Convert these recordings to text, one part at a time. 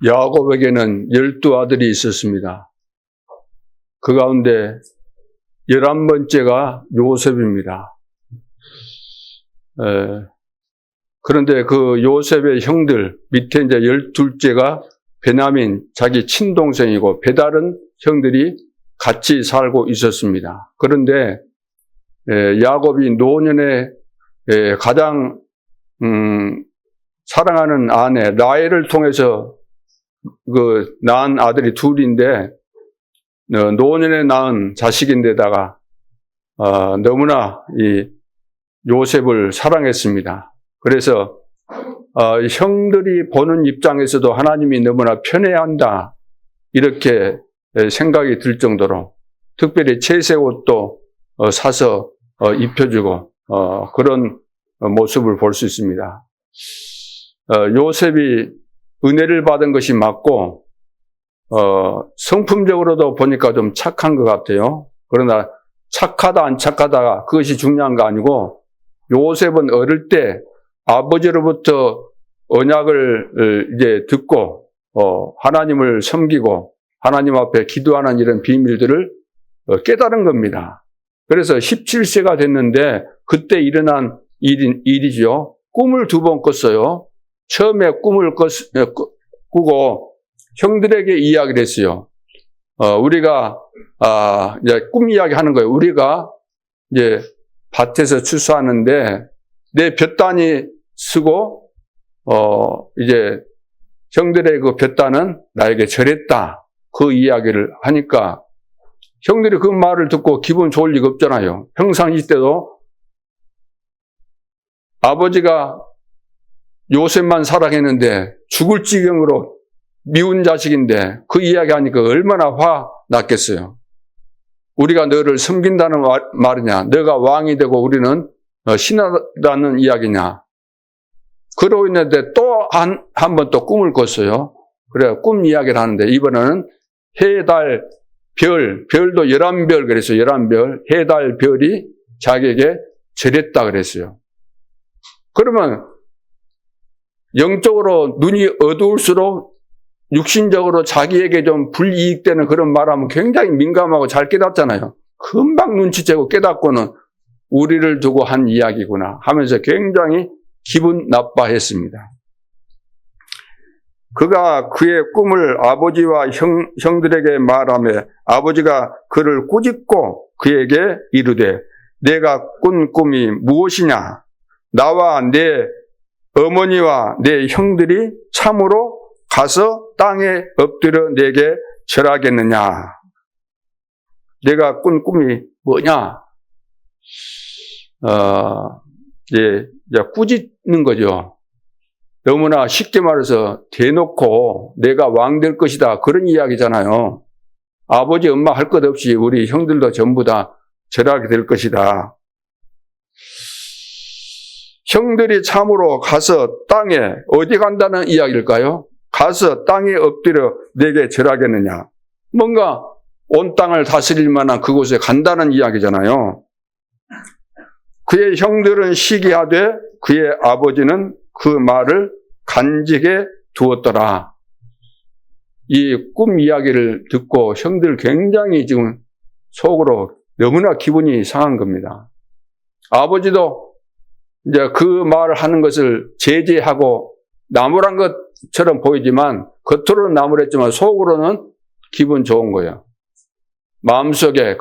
야곱에게는 12아들이 있었습니다. 그 가운데 11번째가 요셉입니다. 그런데 그 요셉의 형들 밑에 이제 12째가 베냐민, 자기 친동생이고 배다른 형들이 같이 살고 있었습니다. 그런데 야곱이 노년에 가장 사랑하는 아내 라헬을 통해서 그 낳은 아들이 둘인데 노년에 낳은 자식인데다가 너무나 이 요셉을 사랑했습니다. 그래서 형들이 보는 입장에서도 하나님이 너무나 편애한다 이렇게 생각이 들 정도로 특별히 채색 옷도 사서 입혀주고 그런 모습을 볼 수 있습니다. 요셉이 은혜를 받은 것이 맞고 성품적으로도 보니까 좀 착한 것 같아요. 그러나 착하다 안 착하다 그것이 중요한 거 아니고 요셉은 어릴 때 아버지로부터 언약을 이제 듣고 하나님을 섬기고 하나님 앞에 기도하는 이런 비밀들을 깨달은 겁니다. 그래서 17세가 됐는데 그때 일어난 일이죠. 꿈을 2번 꿨어요. 처음에 꿈을 꾸고 형들에게 이야기를 했어요. 우리가 이제 꿈 이야기 하는 거예요. 우리가 이제 밭에서 추수하는데 내 볕단이 쓰고 이제 형들의 그 볕단은 나에게 절했다. 그 이야기를 하니까 형들이 그 말을 듣고 기분 좋을 리가 없잖아요. 평상시 때도 아버지가 요셉만 사랑했는데 죽을 지경으로 미운 자식인데 그 이야기 하니까 얼마나 화 났겠어요. 우리가 너를 섬긴다는 말이냐, 너가 왕이 되고 우리는 신하다는 이야기냐. 그러고 있는데 또 한 번 또 꿈을 꿨어요. 그래 꿈 이야기를 하는데 이번에는 해, 달, 별도 11별 그랬어요. 11별, 해, 달, 별이 자기에게 절했다 그랬어요. 그러면 영적으로 눈이 어두울수록 육신적으로 자기에게 좀 불이익되는 그런 말하면 굉장히 민감하고 잘 깨닫잖아요. 금방 눈치채고 깨닫고는 우리를 두고 한 이야기구나 하면서 굉장히 기분 나빠했습니다. 그가 그의 꿈을 아버지와 형들에게 말하며 아버지가 그를 꾸짖고 그에게 이르되 내가 꾼 꿈이 무엇이냐? 나와 내 어머니와 내 형들이 참으로 가서 땅에 엎드려 내게 절하겠느냐? 내가 꾼 꿈이 뭐냐? 이제 꾸짖는 거죠. 너무나 쉽게 말해서 대놓고 내가 왕 될 것이다. 그런 이야기잖아요. 아버지, 엄마 할 것 없이 우리 형들도 전부 다 절하게 될 것이다. 형들이 참으로 가서 땅에 어디 간다는 이야기일까요? 가서 땅에 엎드려 내게 절하겠느냐. 뭔가 온 땅을 다스릴 만한 그곳에 간다는 이야기잖아요. 그의 형들은 시기하되 그의 아버지는 그 말을 간직해 두었더라. 이 꿈 이야기를 듣고 형들 굉장히 지금 속으로 너무나 기분이 상한 겁니다. 아버지도 이제 그 말을 하는 것을 제재하고 나무란 것처럼 보이지만 겉으로는 나무랬지만 속으로는 기분 좋은 거예요. 마음속에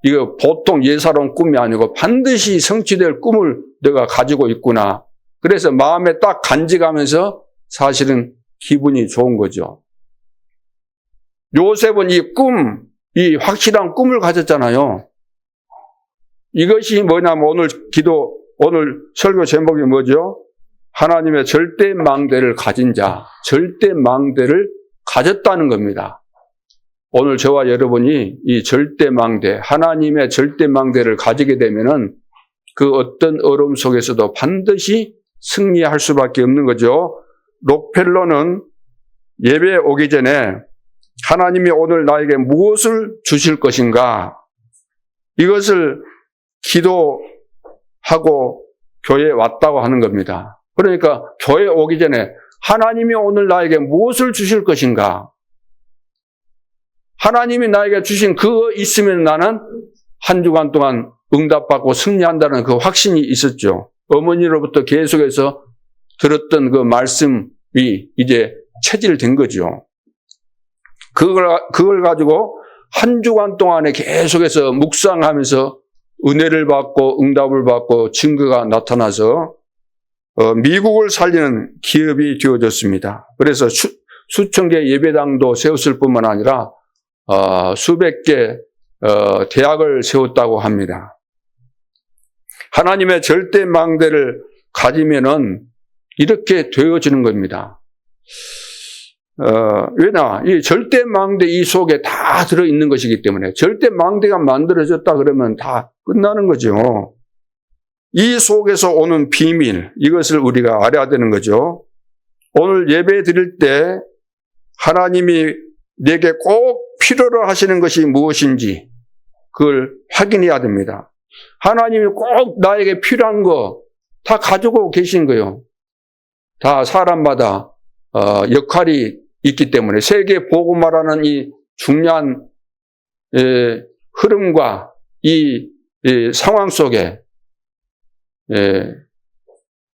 이거 보통 예사로운 꿈이 아니고 반드시 성취될 꿈을 내가 가지고 있구나. 그래서 마음에 딱 간직하면서 사실은 기분이 좋은 거죠. 요셉은 이 확실한 꿈을 가졌잖아요. 이것이 뭐냐면 오늘 설교 제목이 뭐죠? 하나님의 절대 망대를 가진 자, 절대 망대를 가졌다는 겁니다. 오늘 저와 여러분이 이 절대 망대, 하나님의 절대 망대를 가지게 되면은 그 어떤 어려움 속에서도 반드시 승리할 수밖에 없는 거죠. 록펠러는 예배 오기 전에 하나님이 오늘 나에게 무엇을 주실 것인가? 이것을 기도하고 교회에 왔다고 하는 겁니다. 그러니까 교회 오기 전에 하나님이 오늘 나에게 무엇을 주실 것인가? 하나님이 나에게 주신 그거 있으면 나는 한 주간 동안 응답받고 승리한다는 그 확신이 있었죠. 어머니로부터 계속해서 들었던 그 말씀이 이제 체질된 거죠. 그걸 가지고 한 주간 동안에 계속해서 묵상하면서 은혜를 받고 응답을 받고 증거가 나타나서 미국을 살리는 기업이 되어졌습니다. 그래서 수천 개 예배당도 세웠을 뿐만 아니라 수백 개 대학을 세웠다고 합니다. 하나님의 절대 망대를 가지면은 이렇게 되어지는 겁니다. 왜냐? 이 절대 망대 이 속에 다 들어있는 것이기 때문에 절대 망대가 만들어졌다 그러면 다 끝나는 거죠. 이 속에서 오는 비밀, 이것을 우리가 알아야 되는 거죠. 오늘 예배 드릴 때 하나님이 내게 꼭 필요로 하시는 것이 무엇인지 그걸 확인해야 됩니다. 하나님이 꼭 나에게 필요한 거 다 가지고 계신 거예요. 다 사람마다 역할이 있기 때문에 세계 복음화라는 이 중요한 흐름과 이 상황 속에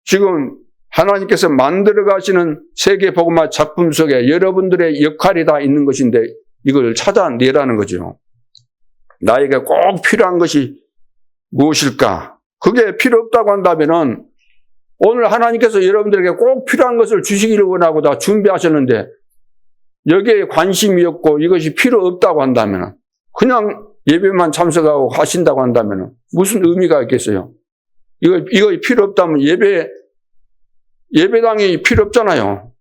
지금 하나님께서 만들어 가시는 세계 복음화 작품 속에 여러분들의 역할이 다 있는 것인데 이걸 찾아내라는 거죠. 나에게 꼭 필요한 것이 무엇일까? 그게 필요 없다고 한다면은 오늘 하나님께서 여러분들에게 꼭 필요한 것을 주시기를 원하고 다 준비하셨는데 여기에 관심이 없고 이것이 필요 없다고 한다면 그냥 예배만 참석하고 하신다고 한다면 무슨 의미가 있겠어요? 이거 필요 없다면 예배당이 필요 없잖아요.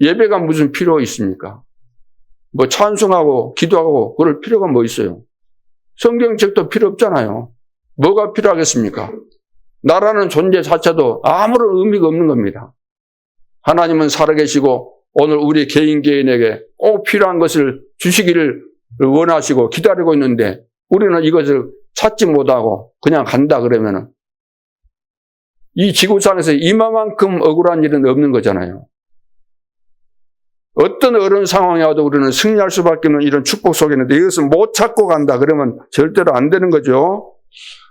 예배가 무슨 필요 있습니까? 뭐 찬송하고 기도하고 그럴 필요가 뭐 있어요? 성경책도 필요 없잖아요. 뭐가 필요하겠습니까? 나라는 존재 자체도 아무런 의미가 없는 겁니다. 하나님은 살아계시고 오늘 우리 개인에게 꼭 필요한 것을 주시기를 원하시고 기다리고 있는데 우리는 이것을 찾지 못하고 그냥 간다 그러면은 이 지구상에서 이만큼 억울한 일은 없는 거잖아요. 어떤 어려운 상황이 와도 우리는 승리할 수밖에 없는 이런 축복 속에 있는데 이것을 못 찾고 간다 그러면 절대로 안 되는 거죠.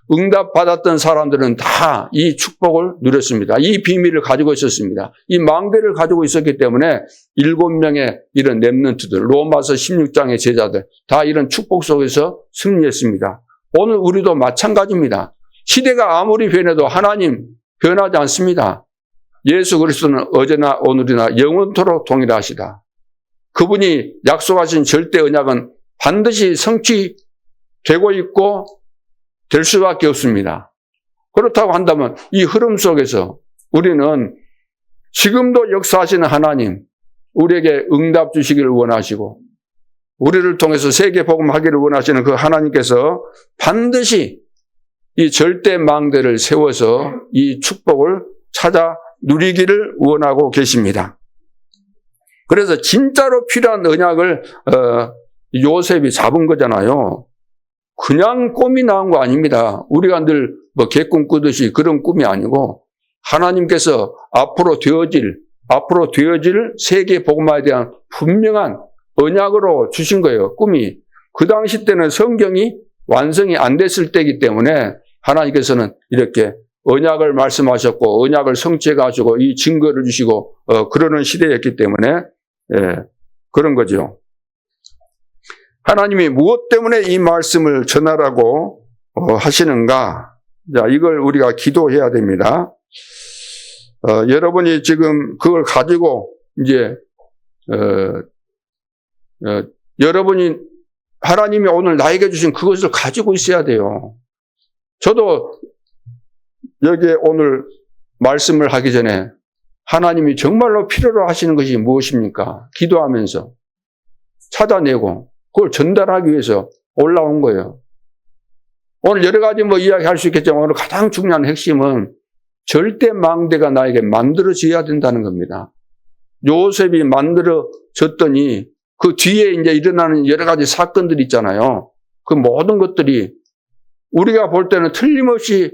응답받았던 사람들은 다 이 축복을 누렸습니다. 이 비밀을 가지고 있었습니다. 이 망대를 가지고 있었기 때문에 7명의 이런 렘넌트들, 로마서 16장의 제자들 다 이런 축복 속에서 승리했습니다. 오늘 우리도 마찬가지입니다. 시대가 아무리 변해도 하나님 변하지 않습니다. 예수 그리스도는 어제나 오늘이나 영원토록 동일하시다. 그분이 약속하신 절대 언약은 반드시 성취되고 있고 될 수밖에 없습니다. 그렇다고 한다면 이 흐름 속에서 우리는 지금도 역사하시는 하나님, 우리에게 응답 주시기를 원하시고 우리를 통해서 세계 복음하기를 원하시는 그 하나님께서 반드시 이 절대 망대를 세워서 이 축복을 찾아 누리기를 원하고 계십니다. 그래서 진짜로 필요한 언약을 요셉이 잡은 거잖아요. 그냥 꿈이 나온 거 아닙니다. 우리가 늘 뭐 개꿈 꾸듯이 그런 꿈이 아니고 하나님께서 앞으로 되어질 세계 복음화에 대한 분명한 언약으로 주신 거예요. 꿈이. 그 당시 때는 성경이 완성이 안 됐을 때이기 때문에 하나님께서는 이렇게 언약을 말씀하셨고 언약을 성취해 가지고 이 증거를 주시고 그러는 시대였기 때문에 그런 거죠. 하나님이 무엇 때문에 이 말씀을 전하라고 하시는가? 자, 이걸 우리가 기도해야 됩니다. 여러분이 지금 그걸 가지고 이제 여러분이 하나님이 오늘 나에게 주신 그것을 가지고 있어야 돼요. 저도 여기에 오늘 말씀을 하기 전에 하나님이 정말로 필요로 하시는 것이 무엇입니까? 기도하면서 찾아내고 그걸 전달하기 위해서 올라온 거예요. 오늘 여러 가지 이야기할 수 있겠지만 오늘 가장 중요한 핵심은 절대 망대가 나에게 만들어져야 된다는 겁니다. 요셉이 만들어졌더니 그 뒤에 이제 일어나는 여러 가지 사건들이 있잖아요. 그 모든 것들이 우리가 볼 때는 틀림없이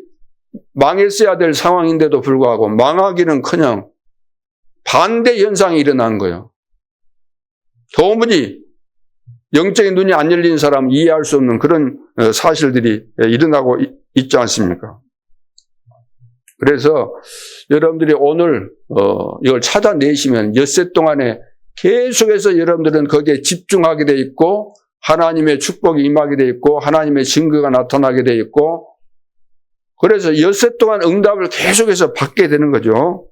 망했어야 될 상황인데도 불구하고 망하기는커녕 반대 현상이 일어난 거예요. 도무지 영적인 눈이 안 열린 사람 이해할 수 없는 그런 사실들이 일어나고 있지 않습니까? 그래서 여러분들이 오늘 이걸 찾아내시면 엿새 동안에 계속해서 여러분들은 거기에 집중하게 돼 있고 하나님의 축복이 임하게 돼 있고 하나님의 증거가 나타나게 돼 있고 그래서 엿새 동안 응답을 계속해서 받게 되는 거죠.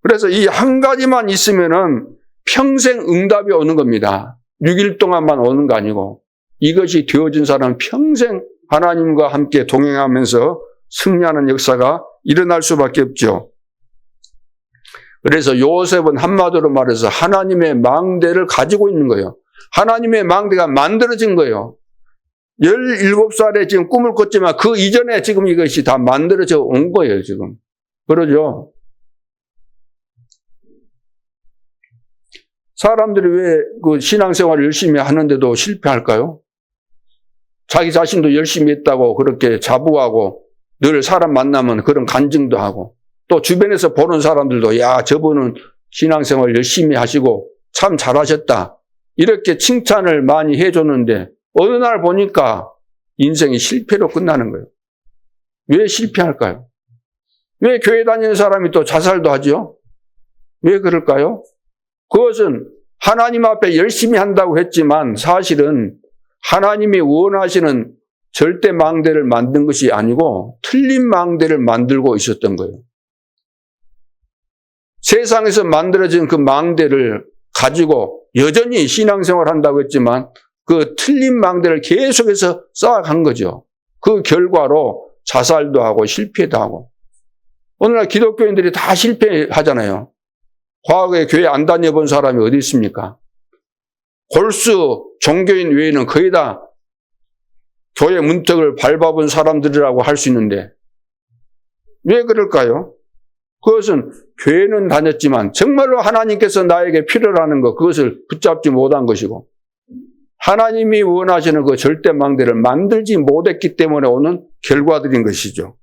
그래서 이 한 가지만 있으면은 평생 응답이 오는 겁니다. 6일 동안만 오는 거 아니고 이것이 되어진 사람은 평생 하나님과 함께 동행하면서 승리하는 역사가 일어날 수밖에 없죠. 그래서 요셉은 한마디로 말해서 하나님의 망대를 가지고 있는 거예요. 하나님의 망대가 만들어진 거예요. 17살에 지금 꿈을 꿨지만 그 이전에 지금 이것이 다 만들어져 온 거예요, 지금. 그러죠? 사람들이 왜 그 신앙생활을 열심히 하는데도 실패할까요? 자기 자신도 열심히 했다고 그렇게 자부하고 늘 사람 만나면 그런 간증도 하고 또 주변에서 보는 사람들도 야, 저분은 신앙생활 열심히 하시고 참 잘하셨다. 이렇게 칭찬을 많이 해줬는데 어느 날 보니까 인생이 실패로 끝나는 거예요. 왜 실패할까요? 왜 교회 다니는 사람이 또 자살도 하죠? 왜 그럴까요? 그것은 하나님 앞에 열심히 한다고 했지만 사실은 하나님이 원하시는 절대 망대를 만든 것이 아니고 틀린 망대를 만들고 있었던 거예요. 세상에서 만들어진 그 망대를 가지고 여전히 신앙생활 한다고 했지만 그 틀린 망대를 계속해서 쌓아간 거죠. 그 결과로 자살도 하고 실패도 하고. 오늘날 기독교인들이 다 실패하잖아요. 과거에 교회 안 다녀본 사람이 어디 있습니까? 골수 종교인 외에는 거의 다 교회 문턱을 밟아본 사람들이라고 할 수 있는데 왜 그럴까요? 그것은 교회는 다녔지만 정말로 하나님께서 나에게 필요로 것 그것을 붙잡지 못한 것이고 하나님이 원하시는 그 절대 망대를 만들지 못했기 때문에 오는 결과들인 것이죠.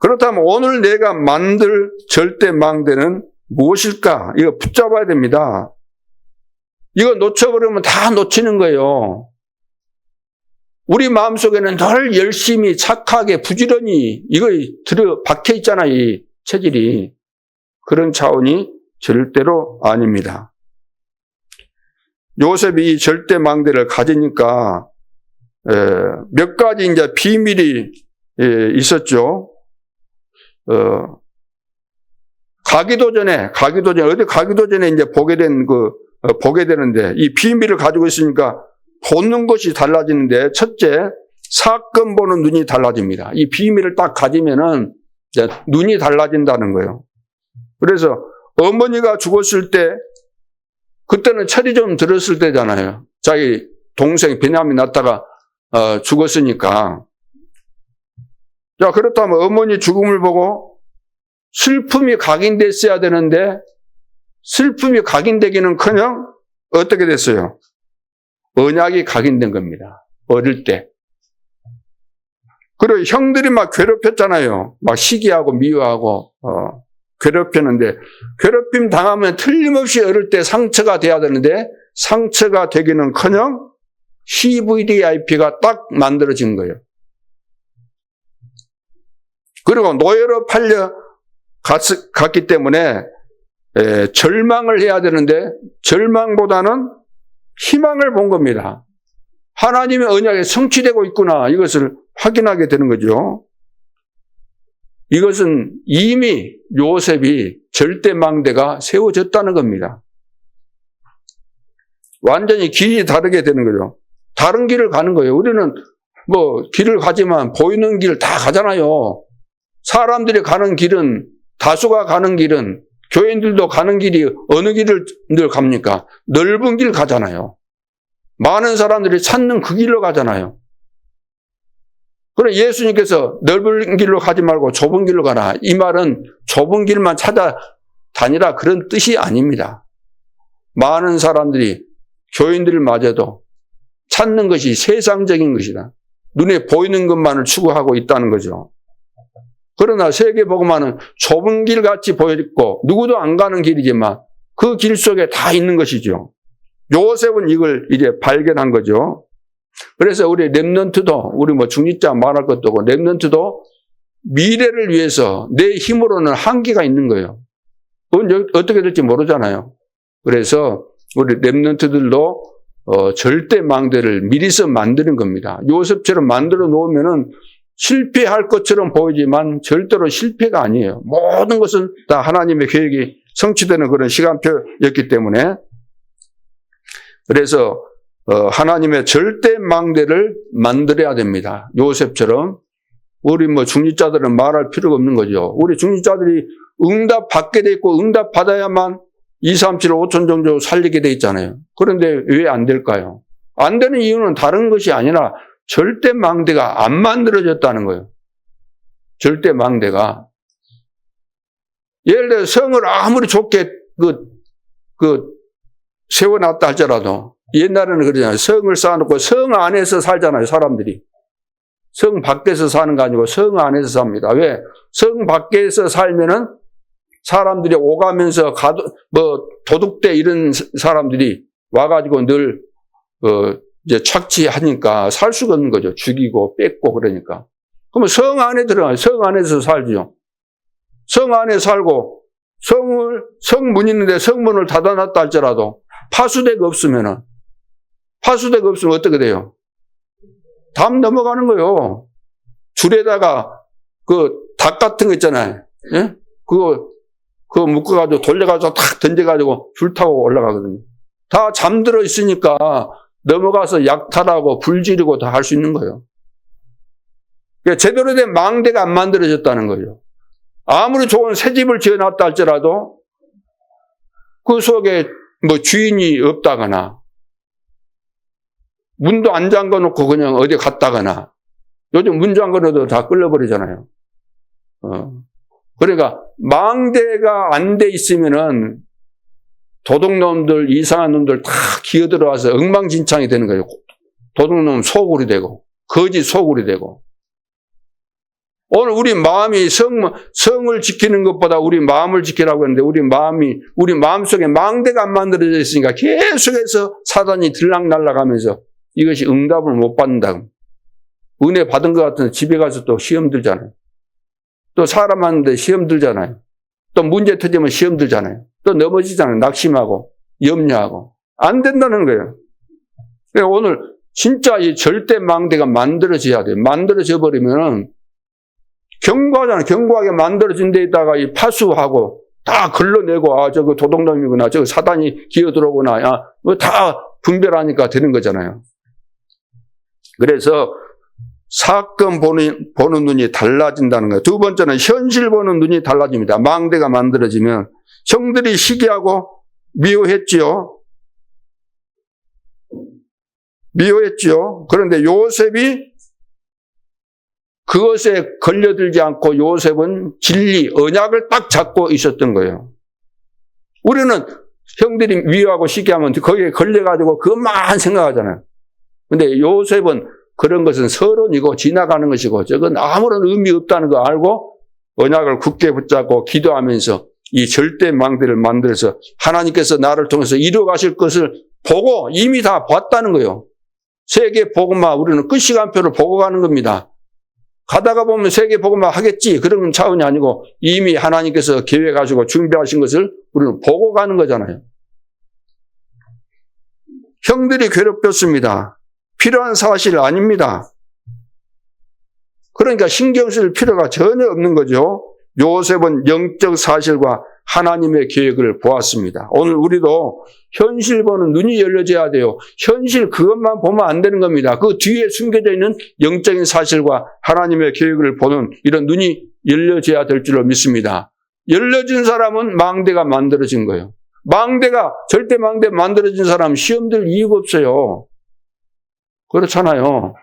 그렇다면 오늘 내가 만들 절대 망대는 무엇일까? 이거 붙잡아야 됩니다. 이거 놓쳐버리면 다 놓치는 거예요. 우리 마음속에는 늘 열심히 착하게 부지런히 이거 들어 박혀 있잖아요. 이 체질이. 그런 차원이 절대로 아닙니다. 요셉이 이 절대 망대를 가지니까 몇 가지 이제 비밀이 있었죠. 가기도 전에 이제 보게 되는데 이 비밀을 가지고 있으니까 보는 것이 달라지는데 첫째, 사건 보는 눈이 달라집니다. 이 비밀을 딱 가지면은 이제 눈이 달라진다는 거예요. 그래서 어머니가 죽었을 때 그때는 철이 좀 들었을 때잖아요. 자기 동생 베냐민 낳다가 죽었으니까. 자, 그렇다면 어머니 죽음을 보고 슬픔이 각인됐어야 되는데 슬픔이 각인되기는커녕 어떻게 됐어요? 언약이 각인된 겁니다. 어릴 때. 그리고 형들이 막 괴롭혔잖아요. 막 시기하고 미워하고 괴롭혔는데 괴롭힘 당하면 틀림없이 어릴 때 상처가 돼야 되는데 상처가 되기는커녕 CVDIP가 딱 만들어진 거예요. 그리고 노예로 갔기 때문에 절망을 해야 되는데 절망보다는 희망을 본 겁니다. 하나님의 언약이 성취되고 있구나. 이것을 확인하게 되는 거죠. 이것은 이미 요셉이 절대망대가 세워졌다는 겁니다. 완전히 길이 다르게 되는 거죠. 다른 길을 가는 거예요. 우리는 길을 가지만 보이는 길 다 가잖아요. 사람들이 가는 길은, 다수가 가는 길은, 교인들도 가는 길이 어느 길을 늘 갑니까? 넓은 길 가잖아요. 많은 사람들이 찾는 그 길로 가잖아요. 그래 예수님께서 넓은 길로 가지 말고 좁은 길로 가라. 이 말은 좁은 길만 찾아다니라 그런 뜻이 아닙니다. 많은 사람들이 교인들마저도 찾는 것이 세상적인 것이다. 눈에 보이는 것만을 추구하고 있다는 거죠. 그러나 세계복음화는 좁은 길 같이 보였고 누구도 안 가는 길이지만 그 길 속에 다 있는 것이죠. 요셉은 이걸 이제 발견한 거죠. 그래서 우리 렘넌트도, 우리 뭐 중직자 말할 것도 없고, 렘넌트도 미래를 위해서 내 힘으로는 한계가 있는 거예요. 그건 어떻게 될지 모르잖아요. 그래서 우리 렘넌트들도 절대 망대를 미리서 만드는 겁니다. 요셉처럼 만들어 놓으면은 실패할 것처럼 보이지만 절대로 실패가 아니에요. 모든 것은 다 하나님의 계획이 성취되는 그런 시간표였기 때문에, 그래서 하나님의 절대 망대를 만들어야 됩니다. 요셉처럼. 우리 뭐 중직자들은 말할 필요가 없는 거죠. 우리 중직자들이 응답 받게 돼 있고 응답 받아야만 2, 3, 7, 5천 정도 살리게 돼 있잖아요. 그런데 왜 안 될까요? 안 되는 이유는 다른 것이 아니라 절대 망대가 안 만들어졌다는 거예요. 절대 망대가. 예를 들어 성을 아무리 좋게 세워놨다 할지라도 옛날에는 그러잖아요. 성을 쌓아놓고 성 안에서 살잖아요, 사람들이. 성 밖에서 사는 거 아니고 성 안에서 삽니다. 왜? 성 밖에서 살면은 사람들이 오가면서 도둑대 이런 사람들이 와가지고 늘 이제 착취하니까 살 수가 없는 거죠. 죽이고 뺏고 그러니까. 그러면 성 안에 들어가요. 성 안에서 살죠. 성 안에 살고 성문 있는데 성문을 닫아놨다 할지라도 파수대가 없으면 어떻게 돼요? 담 넘어가는 거예요. 줄에다가 닭 같은 거 있잖아요. 예? 그거 묶어가지고 돌려가지고 탁 던져가지고 줄 타고 올라가거든요. 다 잠들어 있으니까 넘어가서 약탈하고 불 지르고 다 할 수 있는 거예요. 그러니까 제대로 된 망대가 안 만들어졌다는 거예요. 아무리 좋은 새 집을 지어놨다 할지라도 그 속에 뭐 주인이 없다거나 문도 안 잠궈놓고 그냥 어디 갔다거나, 요즘 문 잠궈놓어도 다 끌려버리잖아요. 그러니까 망대가 안 돼 있으면은 도둑놈들, 이상한 놈들 다 기어들어와서 엉망진창이 되는 거예요. 도둑놈 소굴이 되고 거짓 소굴이 되고. 오늘 우리 마음이 성을 지키는 것보다 우리 마음을 지키라고 했는데 우리 마음속에 망대가 안 만들어져 있으니까 계속해서 사단이 들락날락하면서 이것이 응답을 못 받는다. 은혜 받은 것 같은데 집에 가서 또 시험 들잖아요. 또 사람 만나는데 시험 들잖아요. 또 문제 터지면 시험 들잖아요. 또 넘어지잖아요. 낙심하고 염려하고. 안 된다는 거예요. 그러니까 오늘 진짜 이 절대 망대가 만들어져야 돼요. 만들어져 버리면은 견고하잖아요. 견고하게 만들어진 데 있다가 이 파수하고 다 걸러내고, 저거 도둑놈이구나, 저거 사단이 기어들어오구나, 다 분별하니까 되는 거잖아요. 그래서 사건 보는 눈이 달라진다는 거예요. 두 번째는 현실 보는 눈이 달라집니다. 망대가 만들어지면 형들이 시기하고 미워했지요. 그런데 요셉이 그것에 걸려들지 않고 요셉은 진리, 언약을 딱 잡고 있었던 거예요. 우리는 형들이 미워하고 시기하면 거기에 걸려가지고 그것만 생각하잖아요. 근데 요셉은 그런 것은 서론이고 지나가는 것이고 저건 아무런 의미 없다는 거 알고 언약을 굳게 붙잡고 기도하면서 이 절대 망대를 만들어서 하나님께서 나를 통해서 이루어가실 것을 보고 이미 다 봤다는 거예요. 세계 복음화 우리는 끝 시간표를 보고 가는 겁니다. 가다가 보면 세계 복음화 하겠지 그런 차원이 아니고 이미 하나님께서 계획하시고 준비하신 것을 우리는 보고 가는 거잖아요. 형들이 괴롭혔습니다. 필요한 사실 아닙니다. 그러니까 신경 쓸 필요가 전혀 없는 거죠. 요셉은 영적 사실과 하나님의 계획을 보았습니다. 오늘 우리도 현실 보는 눈이 열려져야 돼요. 현실 그것만 보면 안 되는 겁니다. 그 뒤에 숨겨져 있는 영적인 사실과 하나님의 계획을 보는 이런 눈이 열려져야 될 줄로 믿습니다. 열려진 사람은 망대가 만들어진 거예요. 절대 망대 만들어진 사람은 시험 들 이유가 없어요. 그렇잖아요.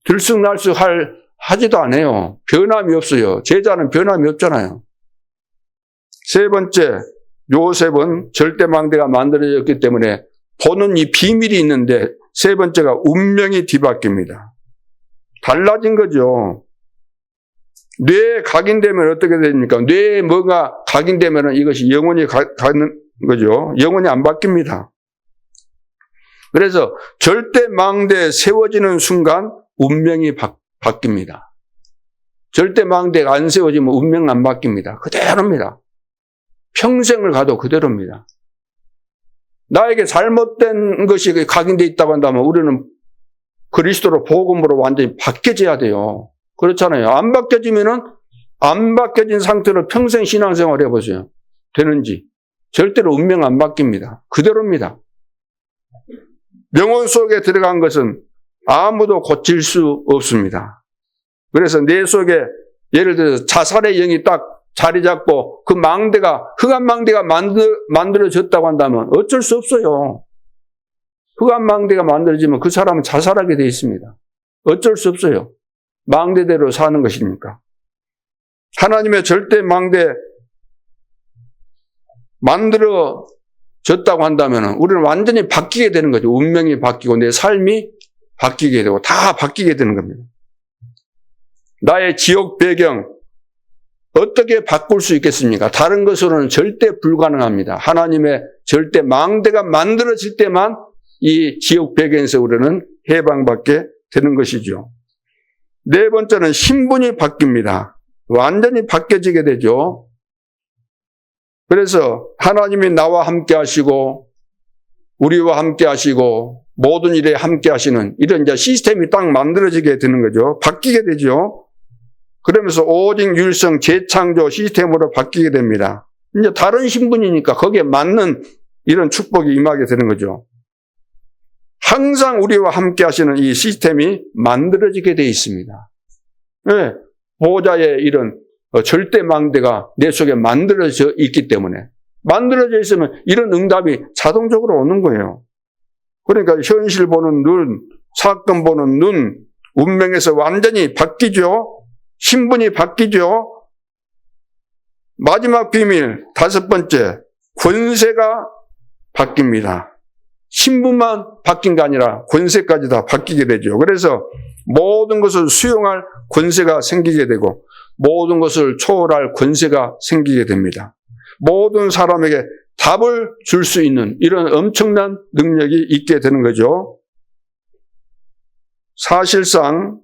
들쑥날쑥 하지도 않아요. 변함이 없어요. 제자는 변함이 없잖아요. 세 번째, 요셉은 절대 망대가 만들어졌기 때문에 보는 이 비밀이 있는데 세 번째가 운명이 뒤바뀝니다. 달라진 거죠. 뇌에 각인되면 어떻게 됩니까? 뇌에 뭐가 각인되면 이것이 영원히 가는 거죠. 영원히 안 바뀝니다. 그래서 절대 망대에 세워지는 순간 운명이 바뀝니다. 절대 망대가 안 세워지면 운명 안 바뀝니다. 그대로입니다. 평생을 가도 그대로입니다. 나에게 잘못된 것이 각인되어 있다고 한다면 우리는 그리스도로 복음으로 완전히 바뀌어져야 돼요. 그렇잖아요. 안 바뀌어지면은 안 바뀌어진 상태로 평생 신앙생활 해보세요. 되는지. 절대로 운명 안 바뀝니다. 그대로입니다. 영혼 속에 들어간 것은 아무도 고칠 수 없습니다. 그래서 내 속에 예를 들어서 자살의 영이 딱 자리 잡고 그 망대가, 흑암 망대가 만들어졌다고 한다면 어쩔 수 없어요. 흑암 망대가 만들어지면 그 사람은 자살하게 되어 있습니다. 어쩔 수 없어요. 망대대로 사는 것이니까. 하나님의 절대 망대 만들어졌다고 한다면 우리는 완전히 바뀌게 되는 거죠. 운명이 바뀌고 내 삶이 바뀌게 되고 다 바뀌게 되는 겁니다. 나의 지옥 배경 어떻게 바꿀 수 있겠습니까? 다른 것으로는 절대 불가능합니다. 하나님의 절대 망대가 만들어질 때만 이 지옥 배경에서 우리는 해방받게 되는 것이죠. 네 번째는 신분이 바뀝니다. 완전히 바뀌어지게 되죠. 그래서 하나님이 나와 함께 하시고 우리와 함께 하시고 모든 일에 함께 하시는 이런 이제 시스템이 딱 만들어지게 되는 거죠. 바뀌게 되죠. 그러면서 오직 율성 재창조 시스템으로 바뀌게 됩니다. 이제 다른 신분이니까 거기에 맞는 이런 축복이 임하게 되는 거죠. 항상 우리와 함께 하시는 이 시스템이 만들어지게 되어 있습니다. 네, 보호자의 이런 절대 망대가 내 속에 만들어져 있기 때문에 만들어져 있으면 이런 응답이 자동적으로 오는 거예요. 그러니까 현실 보는 눈, 사건 보는 눈, 운명에서 완전히 바뀌죠. 신분이 바뀌죠. 마지막 비밀, 다섯 번째, 권세가 바뀝니다. 신분만 바뀐 게 아니라 권세까지 다 바뀌게 되죠. 그래서 모든 것을 수용할 권세가 생기게 되고 모든 것을 초월할 권세가 생기게 됩니다. 모든 사람에게 답을 줄 수 있는 이런 엄청난 능력이 있게 되는 거죠. 사실상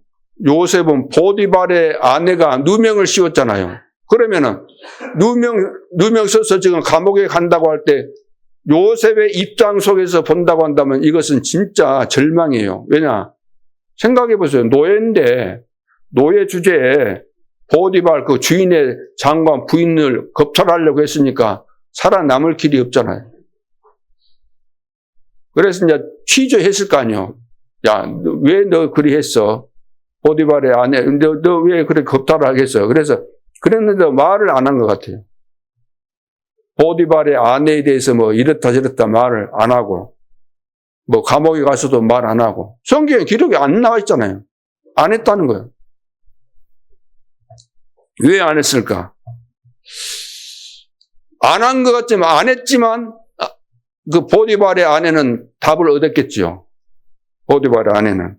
요셉은 보디발의 아내가 누명을 씌웠잖아요. 그러면은 누명 써서 지금 감옥에 간다고 할 때 요셉의 입장 속에서 본다고 한다면 이것은 진짜 절망이에요. 왜냐? 생각해 보세요. 노예인데 노예 주제에 보디발 그 주인의 장관 부인을 겁탈하려고 했으니까 살아남을 길이 없잖아요. 그래서 이제 취조했을 거 아니에요. 야, 왜 너 그리 했어? 보디발의 아내, 너 왜 그렇게 겁탈을 하겠어? 그래서 그랬는데 말을 안 한 것 같아요. 보디발의 아내에 대해서 뭐 이렇다 저렇다 말을 안 하고 뭐 감옥에 가서도 말 안 하고 성경에 기록이 안 나와 있잖아요. 안 했다는 거예요. 왜 안 했을까? 안 한 것 같지만 안 했지만 그 보디발의 아내는 답을 얻었겠죠. 보디발의 아내는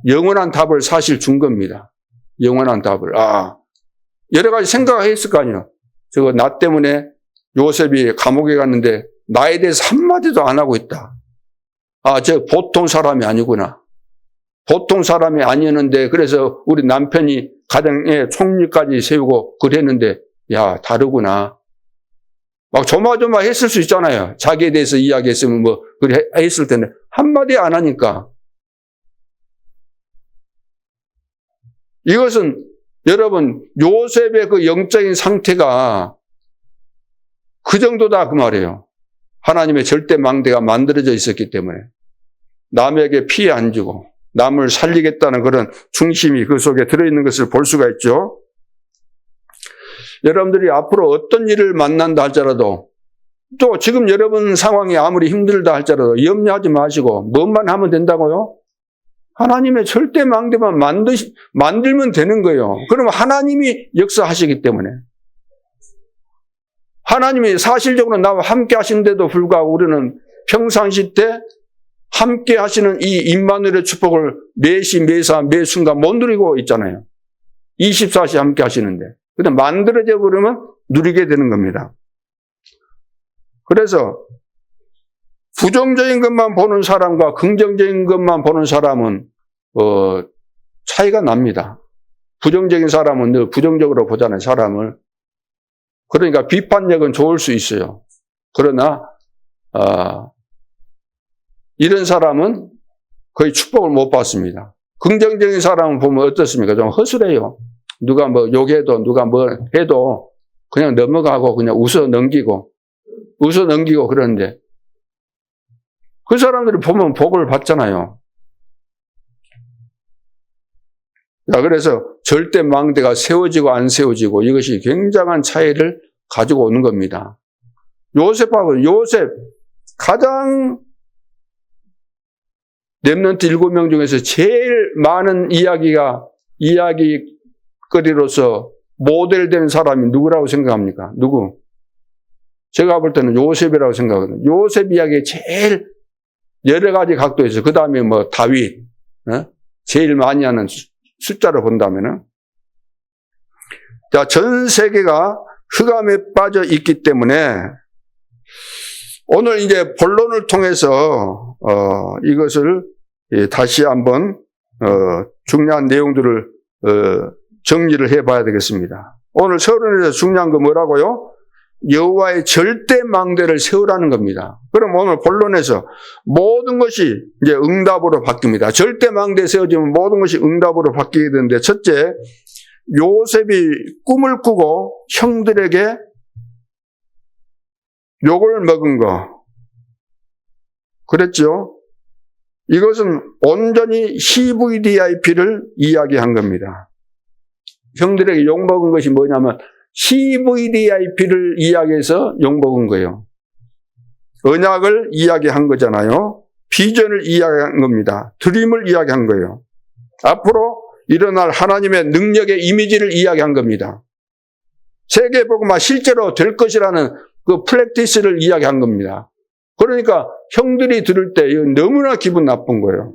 영원한 답을 사실 준 겁니다. 영원한 답을. 여러 가지 생각했을 거 아니에요. 저거 나 때문에 요셉이 감옥에 갔는데 나에 대해서 한마디도 안 하고 있다. 저 보통 사람이 아니구나. 보통 사람이 아니었는데 그래서 우리 남편이 가정에 총리까지 세우고 그랬는데 야 다르구나. 막 조마조마했을 수 있잖아요. 자기에 대해서 이야기했으면 뭐 그래 했을 텐데 한마디 안 하니까. 이것은 여러분 요셉의 그 영적인 상태가 그 정도다 그 말이에요. 하나님의 절대 망대가 만들어져 있었기 때문에 남에게 피해 안 주고 남을 살리겠다는 그런 중심이 그 속에 들어있는 것을 볼 수가 있죠. 여러분들이 앞으로 어떤 일을 만난다 할지라도 또 지금 여러분 상황이 아무리 힘들다 할지라도 염려하지 마시고 뭐만 하면 된다고요? 하나님의 절대 망대만 만들면 되는 거예요. 그러면 하나님이 역사하시기 때문에 하나님이 사실적으로 나와 함께 하시는데도 불구하고 우리는 평상시 때 함께 하시는 이 임마누엘의 축복을 매시 매사 매 순간 못 누리고 있잖아요. 24시 함께 하시는데. 근데 만들어져 버리면 누리게 되는 겁니다. 그래서 부정적인 것만 보는 사람과 긍정적인 것만 보는 사람은 차이가 납니다. 부정적인 사람은 늘 부정적으로 보잖아요, 사람을. 그러니까 비판력은 좋을 수 있어요. 그러나 이런 사람은 거의 축복을 못 받습니다. 긍정적인 사람을 보면 어떻습니까? 좀 허술해요. 누가 뭐 욕해도 누가 뭐 해도 그냥 넘어가고 그냥 웃어 넘기고 그러는데 그 사람들이 보면 복을 받잖아요. 자, 그래서 절대 망대가 세워지고 안 세워지고 이것이 굉장한 차이를 가지고 오는 겁니다. 요셉하고 요셉 가장 렘넌트 7명 중에서 제일 많은 이야기거리로서 모델된 사람이 누구라고 생각합니까? 누구? 제가 볼 때는 요셉이라고 생각하거든요. 요셉 이야기가 제일 여러 가지 각도에서 그 다음에 뭐 다윗 제일 많이 하는 숫자로 본다면은 자, 전 세계가 흑암에 빠져 있기 때문에 오늘 이제 본론을 통해서 이것을 다시 한번 중요한 내용들을 정리를 해봐야 되겠습니다. 오늘 서론에서 중요한 거 뭐라고요? 여호와의 절대 망대를 세우라는 겁니다. 그럼 오늘 본론에서 모든 것이 이제 응답으로 바뀝니다. 절대 망대 세워지면 모든 것이 응답으로 바뀌게 되는데, 첫째, 요셉이 꿈을 꾸고 형들에게 욕을 먹은 거. 그랬죠? 이것은 온전히 CVDIP를 이야기한 겁니다. 형들에게 욕 먹은 것이 뭐냐면 CVDIP를 이야기해서 욕 먹은 거예요. 언약을 이야기한 거잖아요. 비전을 이야기한 겁니다. 드림을 이야기한 거예요. 앞으로 일어날 하나님의 능력의 이미지를 이야기한 겁니다. 세계복음화 실제로 될 것이라는 그 플렉티스를 이야기한 겁니다. 그러니까 형들이 들을 때 너무나 기분 나쁜 거예요.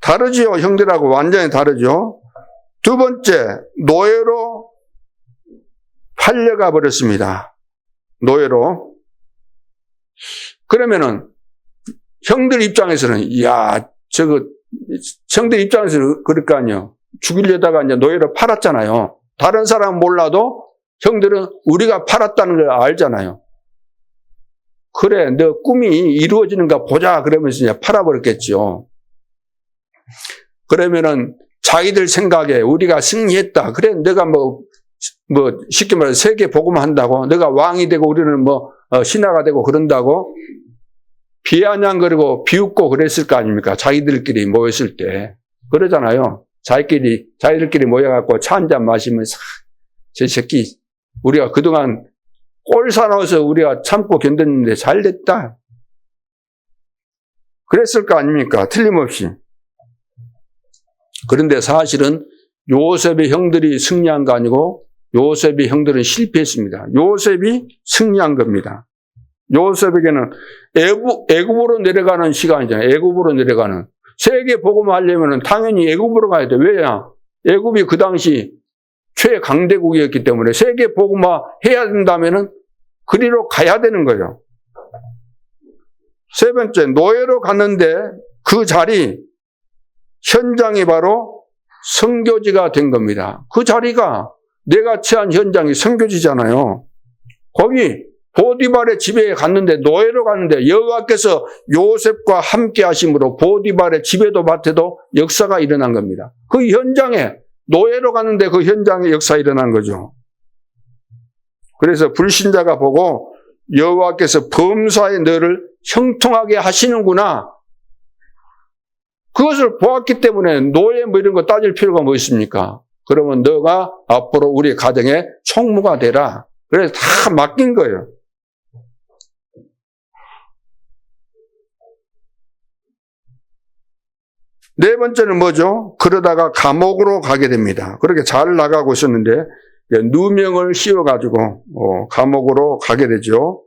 다르지요. 형들하고 완전히 다르죠. 두 번째, 노예로 팔려가 버렸습니다. 노예로. 그러면은 형들 입장에서는 형들 입장에서는 그럴 거 아니에요. 죽이려다가 이제 노예로 팔았잖아요. 다른 사람은 몰라도 형들은 우리가 팔았다는 걸 알잖아요. 그래, 너 꿈이 이루어지는가 보자 그러면서 이제 팔아버렸겠죠. 그러면은 자기들 생각에 우리가 승리했다. 그래, 내가 쉽게 말해서 세계 복음화 한다고, 내가 왕이 되고 우리는 신하가 되고 그런다고 비아냥거리고 비웃고 그랬을 거 아닙니까? 자기들끼리 모였을 때. 그러잖아요. 자기들끼리 모여갖고 차 한잔 마시면서, 저 새끼, 우리가 그동안 꼴 사나워서 우리가 참고 견뎠는데 잘 됐다. 그랬을 거 아닙니까? 틀림없이. 그런데 사실은 요셉의 형들이 승리한 거 아니고 요셉의 형들은 실패했습니다. 요셉이 승리한 겁니다. 요셉에게는 애굽으로 내려가는 시간이잖아요. 애굽으로 내려가는. 세계 복음하려면 당연히 애굽으로 가야 돼. 왜냐? 애굽이 그 당시 최강대국이었기 때문에 세계 복음화 해야 된다면은 그리로 가야 되는 거예요. 세 번째, 노예로 갔는데 그 자리, 현장이 바로 선교지가 된 겁니다. 그 자리가 내가 처한 현장이 선교지잖아요. 거기 보디발의 집에 갔는데, 노예로 갔는데 여호와께서 요셉과 함께 하심으로 보디발의 집에도 밭에도 역사가 일어난 겁니다. 그 현장에 노예로 갔는데 그 현장에 역사가 일어난 거죠. 그래서 불신자가 보고 여호와께서 범사에 너를 형통하게 하시는구나. 그것을 보았기 때문에 노예 이런 거 따질 필요가 뭐 있습니까? 그러면 너가 앞으로 우리 가정의 총무가 되라. 그래서 다 맡긴 거예요. 네 번째는 뭐죠? 그러다가 감옥으로 가게 됩니다. 그렇게 잘 나가고 있었는데 누명을 씌워가지고 감옥으로 가게 되죠.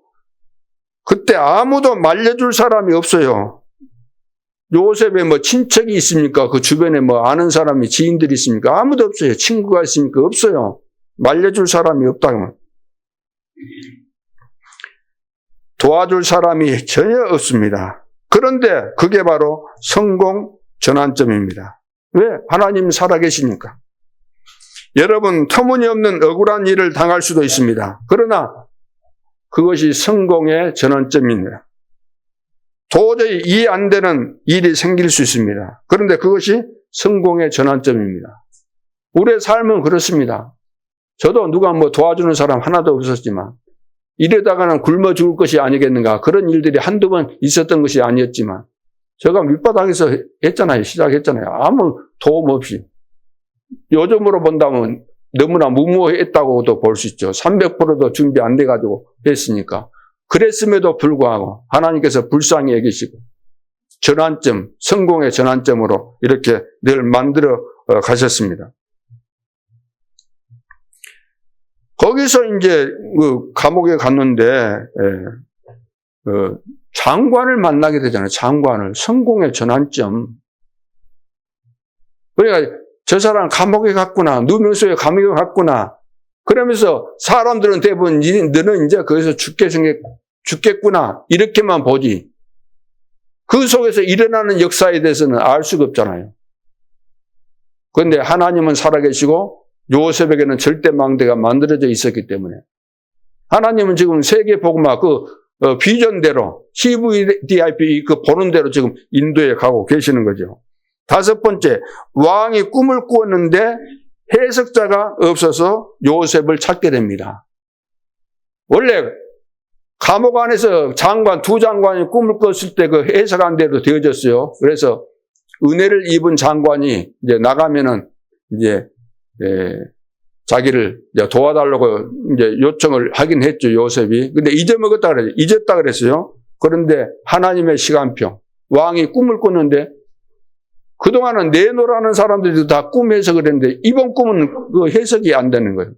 그때 아무도 말려줄 사람이 없어요. 요셉의 뭐 친척이 있습니까? 그 주변에 뭐 아는 사람이 지인들이 있습니까? 아무도 없어요. 친구가 있습니까? 없어요. 말려줄 사람이 없다면. 도와줄 사람이 전혀 없습니다. 그런데 그게 바로 성공 전환점입니다. 왜? 하나님 살아계시니까. 여러분, 터무니없는 억울한 일을 당할 수도 있습니다. 그러나 그것이 성공의 전환점입니다. 도저히 이해 안 되는 일이 생길 수 있습니다. 그런데 그것이 성공의 전환점입니다. 우리의 삶은 그렇습니다. 저도 누가 뭐 도와주는 사람 하나도 없었지만 이러다가는 굶어 죽을 것이 아니겠는가, 그런 일들이 한두 번 있었던 것이 아니었지만 제가 밑바닥에서 했잖아요. 시작했잖아요. 아무 도움 없이. 요즘으로 본다면 너무나 무모했다고도 볼 수 있죠. 300%도 준비 안 돼가지고 했으니까. 그랬음에도 불구하고 하나님께서 불쌍히 여기시고 전환점, 성공의 전환점으로 이렇게 늘 만들어 가셨습니다. 거기서 이제 그 감옥에 갔는데 장관을 만나게 되잖아요. 장관을. 성공의 전환점. 그러니까 저 사람 감옥에 갔구나. 누명소에 감옥에 갔구나. 그러면서 사람들은 대부분 너는 이제 거기서 죽겠구나. 이렇게만 보지. 그 속에서 일어나는 역사에 대해서는 알 수가 없잖아요. 그런데 하나님은 살아계시고 요셉에게는 절대 망대가 만들어져 있었기 때문에 하나님은 지금 세계복음화 그 비전대로 CVDIP 그 보는 대로 지금 인도에 가고 계시는 거죠. 다섯 번째, 왕이 꿈을 꾸었는데 해석자가 없어서 요셉을 찾게 됩니다. 원래 감옥 안에서 두 장관이 꿈을 꿨을 때 그 해석한 대로 되어졌어요. 그래서 은혜를 입은 장관이 이제 나가면은 이제 자기를 이제 도와달라고 이제 요청을 하긴 했죠, 요셉이. 근데 잊었다 그랬어요. 그런데 하나님의 시간표, 왕이 꿈을 꿨는데 그동안은 내놓으라는 사람들이 다 꿈 해석을 했는데 이번 꿈은 그 해석이 안 되는 거예요.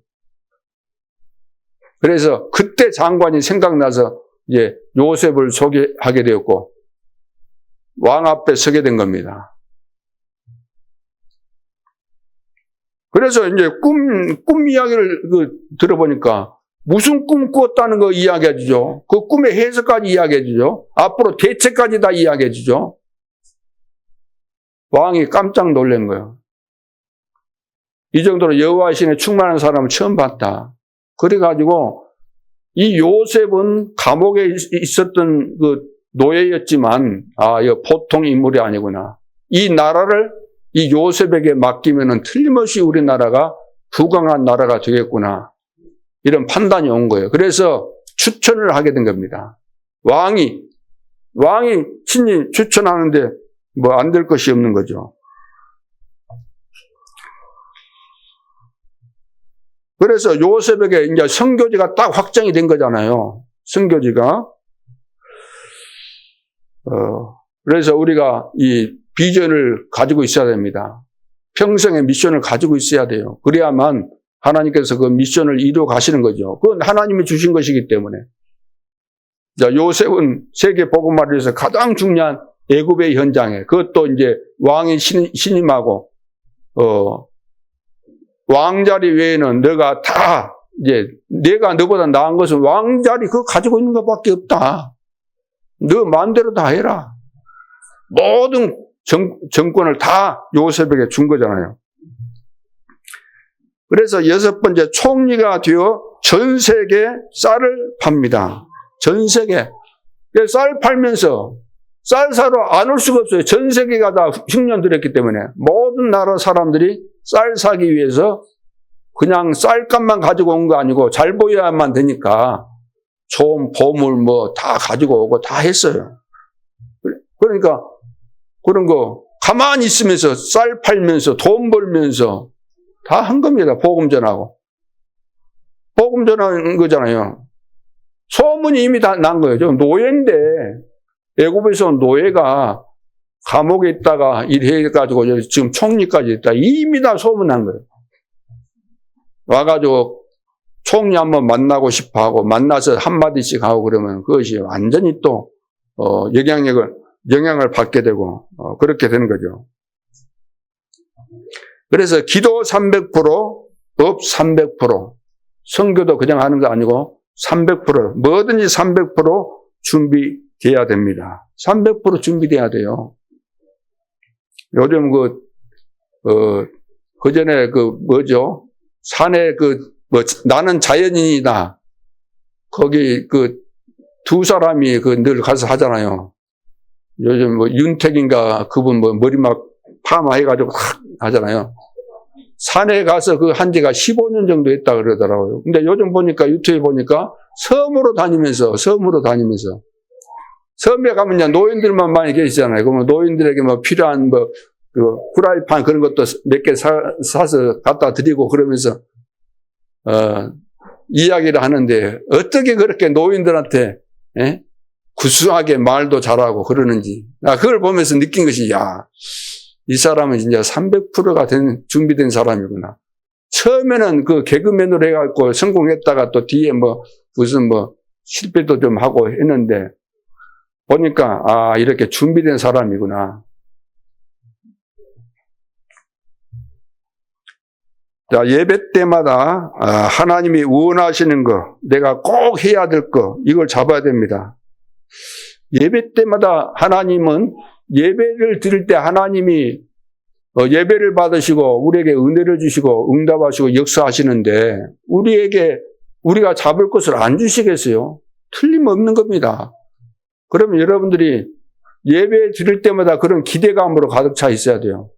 그래서 그때 장관이 생각나서 이제 요셉을 소개하게 되었고 왕 앞에 서게 된 겁니다. 그래서 이제 꿈 이야기를 들어보니까 무슨 꿈 꾸었다는 거 이야기해 주죠. 그 꿈의 해석까지 이야기해 주죠. 앞으로 대책까지 다 이야기해 주죠. 왕이 깜짝 놀란 거예요. 이 정도로 여호와의 신에 충만한 사람을 처음 봤다. 그래가지고 이 요셉은 감옥에 있었던 그 노예였지만 이거 보통 인물이 아니구나. 이 나라를 이 요셉에게 맡기면은 틀림없이 우리나라가 부강한 나라가 되겠구나. 이런 판단이 온 거예요. 그래서 추천을 하게 된 겁니다. 왕이 친히 추천하는데 뭐 안 될 것이 없는 거죠. 그래서 요셉에게 이제 선교지가 딱 확정이 된 거잖아요. 선교지가. 그래서 우리가 이 비전을 가지고 있어야 됩니다. 평생의 미션을 가지고 있어야 돼요. 그래야만 하나님께서 그 미션을 이루어 가시는 거죠. 그건 하나님이 주신 것이기 때문에. 자, 요셉은 세계 복음화를 위해서 가장 중요한 애굽의 현장에, 그것도 이제 왕이 신임하고 왕자리 외에는 너가 다 이제 내가 너보다 나은 것은 왕자리 그거 가지고 있는 것밖에 없다. 너 마음대로 다 해라. 모든 정권을 다 요셉에게 준 거잖아요. 그래서 여섯 번째, 총리가 되어 전 세계에 쌀을 팝니다. 전 세계. 쌀 팔면서 쌀 사러 안 올 수가 없어요. 전 세계가 다 흉년 들었기 때문에 모든 나라 사람들이 쌀 사기 위해서 그냥 쌀값만 가지고 온 거 아니고 잘 보여야만 되니까 좋은 보물 뭐 다 가지고 오고 다 했어요. 그러니까 그런 거 가만히 있으면서 쌀 팔면서 돈 벌면서 다 한 겁니다. 복음 전하고. 복음 전하는 거잖아요. 소문이 이미 다 난 거예요. 저 노예인데 애굽에서 노예가 감옥에 있다가 일해가지고 지금 총리까지 있다. 이미 다 소문난 거예요. 와가지고 총리 한번 만나고 싶어 하고 만나서 한마디씩 하고 그러면 그것이 완전히 또 영향력을 영향을 받게 되고 그렇게 되는 거죠. 그래서 기도 300%, 업 300%, 선교도 그냥 하는 거 아니고 300%, 뭐든지 300% 준비돼야 됩니다. 300% 준비돼야 돼요. 요즘 그 전에 산에 나는 자연인이다. 거기 두 사람이 늘 가서 하잖아요. 요즘 윤택인가 그분 머리 막 파마해가지고 하잖아요. 산에 가서 한 지가 15년 정도 했다 그러더라고요. 근데 요즘 보니까 유튜브에 보니까 섬으로 다니면서 섬에 가면 노인들만 많이 계시잖아요. 그러면 노인들에게 필요한 후라이팬 그런 것도 몇 개 사서 갖다 드리고 그러면서 이야기를 하는데 어떻게 그렇게 노인들한테 구수하게 말도 잘하고 그러는지 나 그걸 보면서 느낀 것이 이 사람은 진짜 300%가 준비된 사람이구나. 처음에는 개그맨으로 해갖고 성공했다가 또 뒤에 무슨 실패도 좀 하고 했는데 보니까 이렇게 준비된 사람이구나. 자, 예배 때마다 하나님이 원하시는 거, 내가 꼭 해야 될 거, 이걸 잡아야 됩니다. 예배 때마다 하나님은 예배를 드릴 때 하나님이 예배를 받으시고 우리에게 은혜를 주시고 응답하시고 역사하시는데 우리가 잡을 것을 안 주시겠어요? 틀림없는 겁니다. 그러면 여러분들이 예배 드릴 때마다 그런 기대감으로 가득 차 있어야 돼요.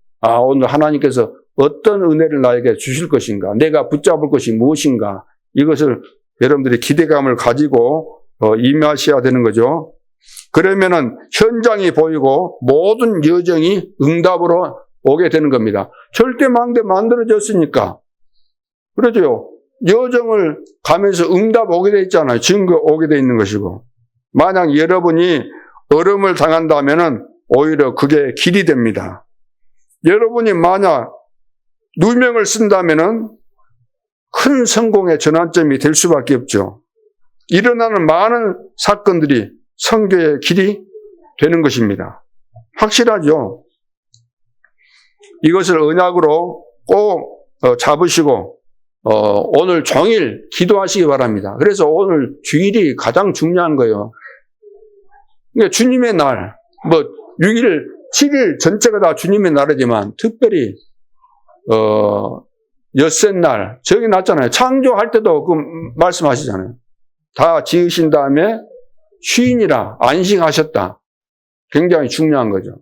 오늘 하나님께서 어떤 은혜를 나에게 주실 것인가? 내가 붙잡을 것이 무엇인가? 이것을 여러분들이 기대감을 가지고 임하셔야 되는 거죠. 그러면은 현장이 보이고 모든 여정이 응답으로 오게 되는 겁니다. 절대망대 만들어졌으니까. 그렇죠. 여정을 가면서 응답 오게 돼 있잖아요. 증거 오게 돼 있는 것이고. 만약 여러분이 어려움을 당한다면은 오히려 그게 길이 됩니다. 여러분이 만약 누명을 쓴다면은 큰 성공의 전환점이 될 수밖에 없죠. 일어나는 많은 사건들이 선교의 길이 되는 것입니다. 확실하죠? 이것을 언약으로 꼭 잡으시고 오늘 종일 기도하시기 바랍니다. 그래서 오늘 주일이 가장 중요한 거예요. 그러니까 주님의 날, 6일, 7일 전체가 다 주님의 날이지만 특별히 엿새날 저기 났잖아요. 창조할 때도 말씀하시잖아요. 다 지으신 다음에 쉬니라 안식하셨다. 굉장히 중요한 거죠.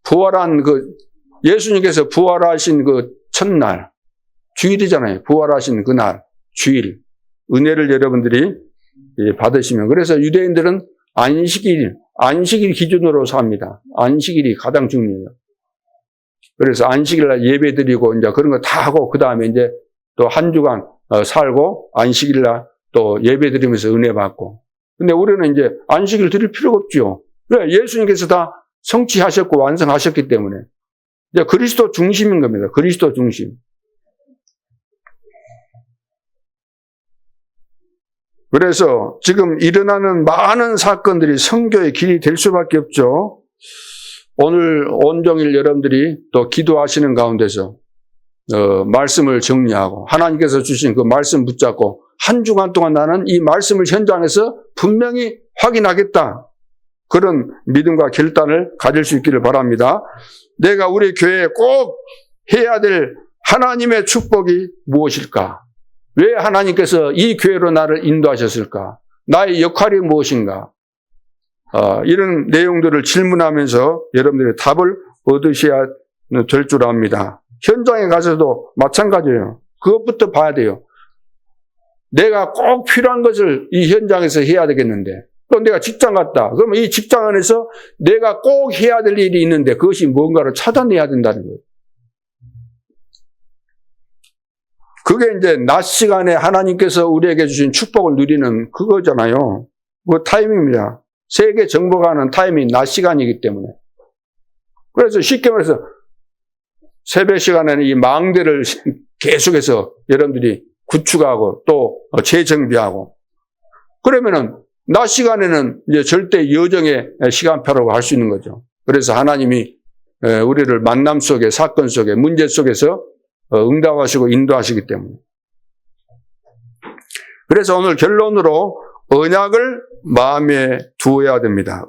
부활한 예수님께서 부활하신 첫날 주일이잖아요. 부활하신 그날 주일 은혜를 여러분들이 받으시면 그래서 유대인들은 안식일 기준으로 삽니다. 안식일이 가장 중요해요. 그래서 안식일날 예배드리고 이제 그런 거 다 하고 그 다음에 이제 또 한 주간 살고 안식일날 또 예배드리면서 은혜 받고. 근데 우리는 이제 안식일 드릴 필요가 없죠. 왜? 예수님께서 다 성취하셨고 완성하셨기 때문에 이제 그리스도 중심인 겁니다. 그리스도 중심. 그래서 지금 일어나는 많은 사건들이 선교의 길이 될 수밖에 없죠. 오늘 온종일 여러분들이 또 기도하시는 가운데서 말씀을 정리하고 하나님께서 주신 그 말씀 붙잡고 한 주간 동안 나는 이 말씀을 현장에서 분명히 확인하겠다. 그런 믿음과 결단을 가질 수 있기를 바랍니다. 내가 우리 교회에 꼭 해야 될 하나님의 축복이 무엇일까? 왜 하나님께서 이 교회로 나를 인도하셨을까? 나의 역할이 무엇인가? 이런 내용들을 질문하면서 여러분들이 답을 얻으셔야 될 줄 압니다. 현장에 가서도 마찬가지예요. 그것부터 봐야 돼요. 내가 꼭 필요한 것을 이 현장에서 해야 되겠는데 또 내가 직장 갔다. 그러면 이 직장 안에서 내가 꼭 해야 될 일이 있는데 그것이 뭔가를 찾아내야 된다는 거예요. 그게 이제 낮 시간에 하나님께서 우리에게 주신 축복을 누리는 그거잖아요. 그 타임입니다. 세계 정보가는 타임이 낮 시간이기 때문에. 그래서 쉽게 말해서 새벽 시간에는 이 망대를 계속해서 여러분들이 구축하고 또 재정비하고 그러면은 낮 시간에는 이제 절대 여정의 시간표라고 할 수 있는 거죠. 그래서 하나님이 우리를 만남 속에, 사건 속에, 문제 속에서 응답하시고 인도하시기 때문에. 그래서 오늘 결론으로 언약을 마음에 두어야 됩니다.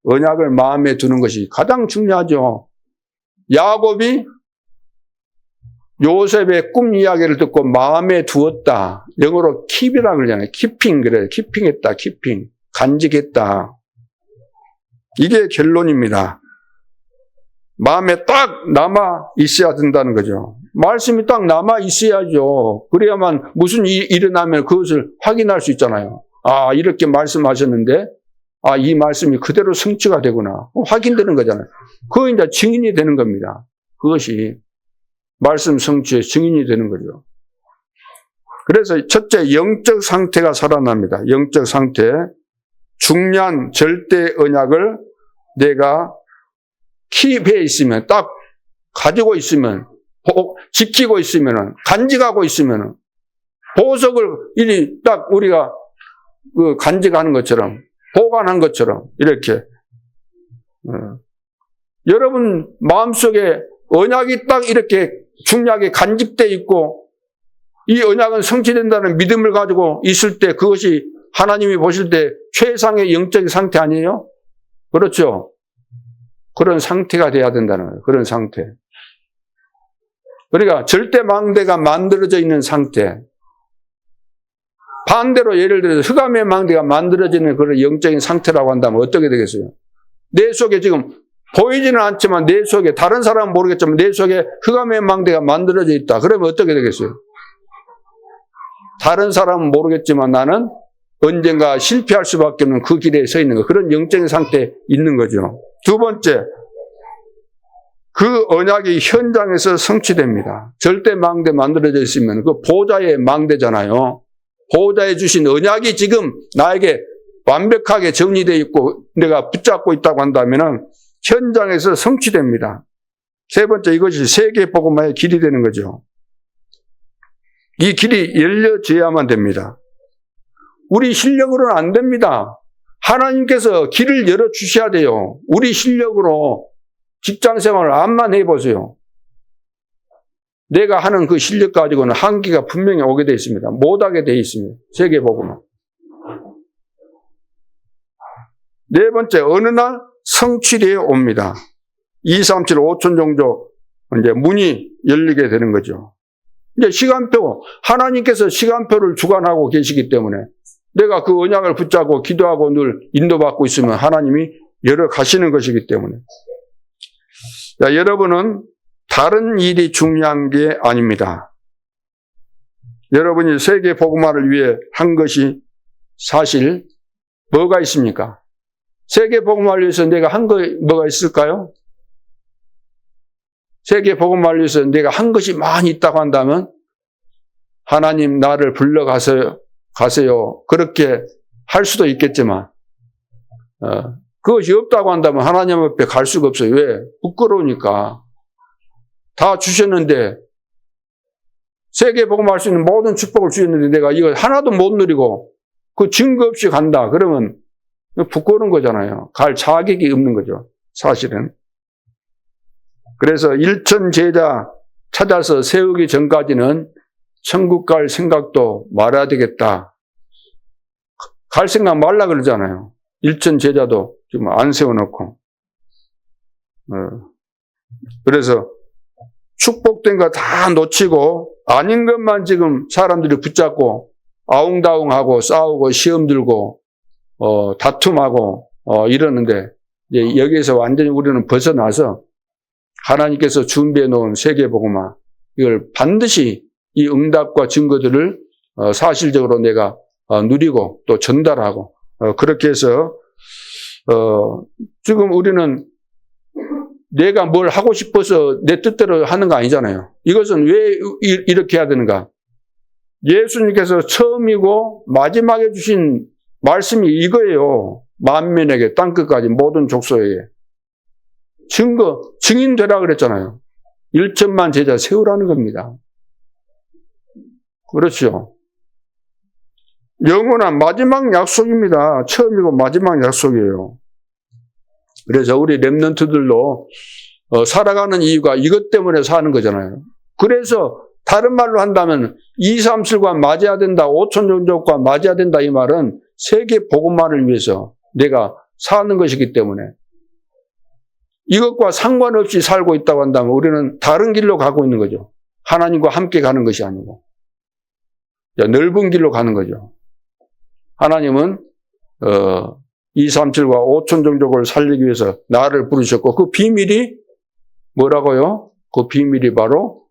언약을 마음에 두는 것이 가장 중요하죠. 야곱이 요셉의 꿈 이야기를 듣고 마음에 두었다. 영어로 keep이라고 그러잖아요. keeping 그래요. keeping했다. keeping. 간직했다. 이게 결론입니다. 마음에 딱 남아 있어야 된다는 거죠. 말씀이 딱 남아 있어야죠. 그래야만 무슨 일이 일어나면 그것을 확인할 수 있잖아요. 아, 이렇게 말씀하셨는데, 아, 이 말씀이 그대로 성취가 되구나. 확인되는 거잖아요. 그거 이제 증인이 되는 겁니다. 그것이 말씀 성취의 증인이 되는 거죠. 그래서 첫째, 영적 상태가 살아납니다. 영적 상태. 중요한 절대 언약을 내가 킵해 있으면, 딱 가지고 있으면, 지키고 있으면, 간직하고 있으면, 보석을 이리 딱 우리가 간직하는 것처럼, 보관한 것처럼, 이렇게. 여러분 마음속에 언약이 딱 이렇게 중요하게 간직되어 있고, 이 언약은 성취된다는 믿음을 가지고 있을 때 그것이 하나님이 보실 때 최상의 영적 상태 아니에요? 그렇죠? 그런 상태가 돼야 된다는 거예요. 그런 상태. 그러니까 절대 망대가 만들어져 있는 상태. 반대로 예를 들어서 흑암의 망대가 만들어지는 그런 영적인 상태라고 한다면 어떻게 되겠어요? 내 속에 지금 보이지는 않지만 내 속에, 다른 사람은 모르겠지만 내 속에 흑암의 망대가 만들어져 있다. 그러면 어떻게 되겠어요? 다른 사람은 모르겠지만 나는 언젠가 실패할 수밖에 없는 그 길에 서 있는 거. 그런 영적인 상태에 있는 거죠. 두 번째, 그 언약이 현장에서 성취됩니다. 절대 망대 만들어져 있으면 그 보좌의 망대잖아요. 보좌에 주신 언약이 지금 나에게 완벽하게 정리되어 있고 내가 붙잡고 있다고 한다면 현장에서 성취됩니다. 세 번째, 이것이 세계복음화의 길이 되는 거죠. 이 길이 열려져야만 됩니다. 우리 실력으로는 안 됩니다. 하나님께서 길을 열어주셔야 돼요. 우리 실력으로 직장생활을 암만 해보세요. 내가 하는 그 실력 가지고는 한계가 분명히 오게 되어 있습니다. 못하게 되어 있습니다. 세계복음화. 네 번째, 어느 날 성취되어 옵니다. 2, 3, 7, 5천 정도 이제 문이 열리게 되는 거죠. 이제 시간표, 하나님께서 시간표를 주관하고 계시기 때문에 내가 그 언약을 붙잡고 기도하고 늘 인도받고 있으면 하나님이 열어 가시는 것이기 때문에. 자, 여러분은 다른 일이 중요한 게 아닙니다. 여러분이 세계 복음화를 위해 한 것이 사실 뭐가 있습니까? 세계 복음화를 위해서 내가 한 거 뭐가 있을까요? 세계 복음화를 위해서 내가 한 것이 많이 있다고 한다면 하나님 나를 불러가세요. 그렇게 할 수도 있겠지만 그것이 없다고 한다면 하나님 앞에 갈 수가 없어요. 왜? 부끄러우니까. 다 주셨는데 세계 복음할 수 있는 모든 축복을 주셨는데 내가 이거 하나도 못 누리고 그 증거 없이 간다. 그러면 부끄러운 거잖아요. 갈 자격이 없는 거죠. 사실은. 그래서 일천 제자 찾아서 세우기 전까지는 천국 갈 생각도 말아야 되겠다. 갈 생각 말라 그러잖아요. 일천 제자도 지금 안 세워놓고. 그래서 축복된 거 다 놓치고 아닌 것만 지금 사람들이 붙잡고 아웅다웅하고 싸우고 시험 들고 다툼하고 이러는데 이제 여기에서 완전히 우리는 벗어나서 하나님께서 준비해 놓은 세계복음화 이걸 반드시 이 응답과 증거들을 사실적으로 내가 누리고 또 전달하고 그렇게 해서 지금 우리는 내가 뭘 하고 싶어서 내 뜻대로 하는 거 아니잖아요. 이것은 왜 이렇게 해야 되는가? 예수님께서 처음이고 마지막에 주신 말씀이 이거예요. 만민에게 땅끝까지 모든 족속에게. 증인 되라 그랬잖아요. 1천만 제자 세우라는 겁니다. 그렇죠. 영원한 마지막 약속입니다. 처음이고 마지막 약속이에요. 그래서 우리 렘넌트들도 살아가는 이유가 이것 때문에 사는 거잖아요. 그래서 다른 말로 한다면 2, 3, 7과 맞아야 된다, 5천 종족과 맞아야 된다, 이 말은 세계 복음화를 위해서 내가 사는 것이기 때문에 이것과 상관없이 살고 있다고 한다면 우리는 다른 길로 가고 있는 거죠. 하나님과 함께 가는 것이 아니고 넓은 길로 가는 거죠. 하나님은 2, 3, 7과 5천 종족을 살리기 위해서 나를 부르셨고 그 비밀이 뭐라고요? 그 비밀이 바로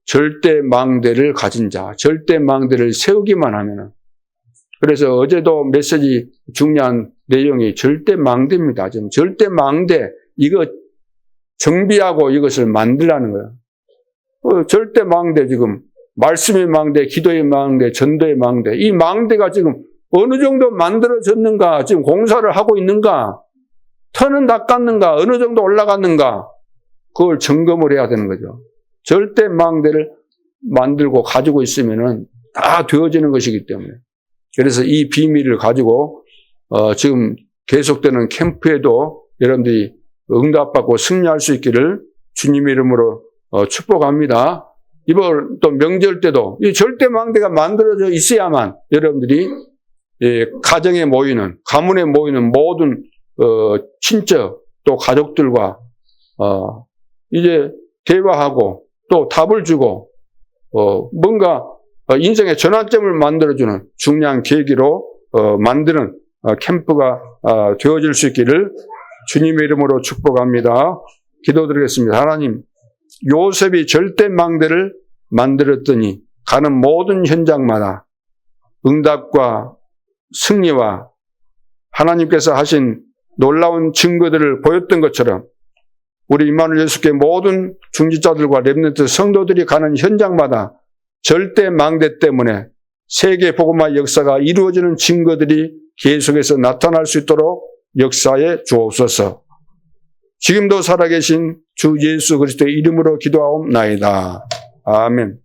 절대 망대를 가진 자, 절대 망대를 세우기만 하면은. 그래서 어제도 메시지 중요한 내용이 절대 망대입니다. 지금 절대 망대, 이거 정비하고 이것을 만들라는 거예요. 절대 망대 지금 말씀의 망대, 기도의 망대, 전도의 망대. 이 망대가 지금 어느 정도 만들어졌는가, 지금 공사를 하고 있는가, 터는 닦았는가, 어느 정도 올라갔는가, 그걸 점검을 해야 되는 거죠. 절대 망대를 만들고 가지고 있으면은 다 되어지는 것이기 때문에. 그래서 이 비밀을 가지고 지금 계속되는 캠프에도 여러분들이 응답받고 승리할 수 있기를 주님의 이름으로 축복합니다. 이번 또 명절 때도 이 절대 망대가 만들어져 있어야만 여러분들이 가정에 모이는, 가문에 모이는 모든 친척 또 가족들과 이제 대화하고 또 답을 주고 뭔가 인생의 전환점을 만들어주는 중요한 계기로 만드는 캠프가 되어질 수 있기를 주님의 이름으로 축복합니다. 기도드리겠습니다. 하나님, 요셉이 절대 망대를 만들었더니 가는 모든 현장마다 응답과 승리와 하나님께서 하신 놀라운 증거들을 보였던 것처럼 우리 임마누엘 예수교회 모든 중직자들과 렘넌트 성도들이 가는 현장마다 절대 망대 때문에 세계 복음화 역사가 이루어지는 증거들이 계속해서 나타날 수 있도록 역사에 주옵소서. 지금도 살아계신 주 예수 그리스도의 이름으로 기도하옵나이다. 아멘.